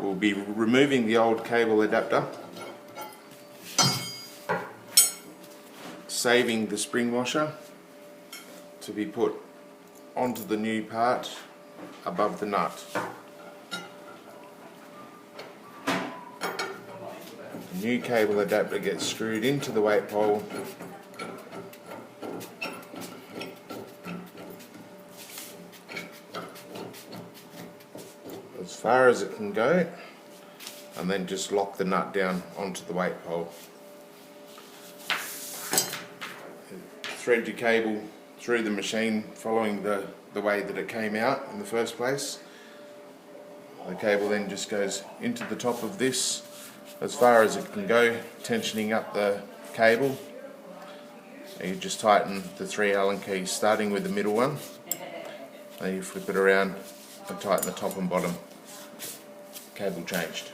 we'll be removing the old cable adapter, saving the spring washer to be put onto the new part above the nut. The new cable adapter gets screwed into the weight pole as far as it can go, and then just lock the nut down onto the weight pole. Thread your cable through the machine following the way that it came out in the first place. The cable then just goes into the top of this as far as it can go, tensioning up the cable. And you just tighten the 3 Allen keys, starting with the middle one, and you flip it around and tighten the top and bottom. Cable changed.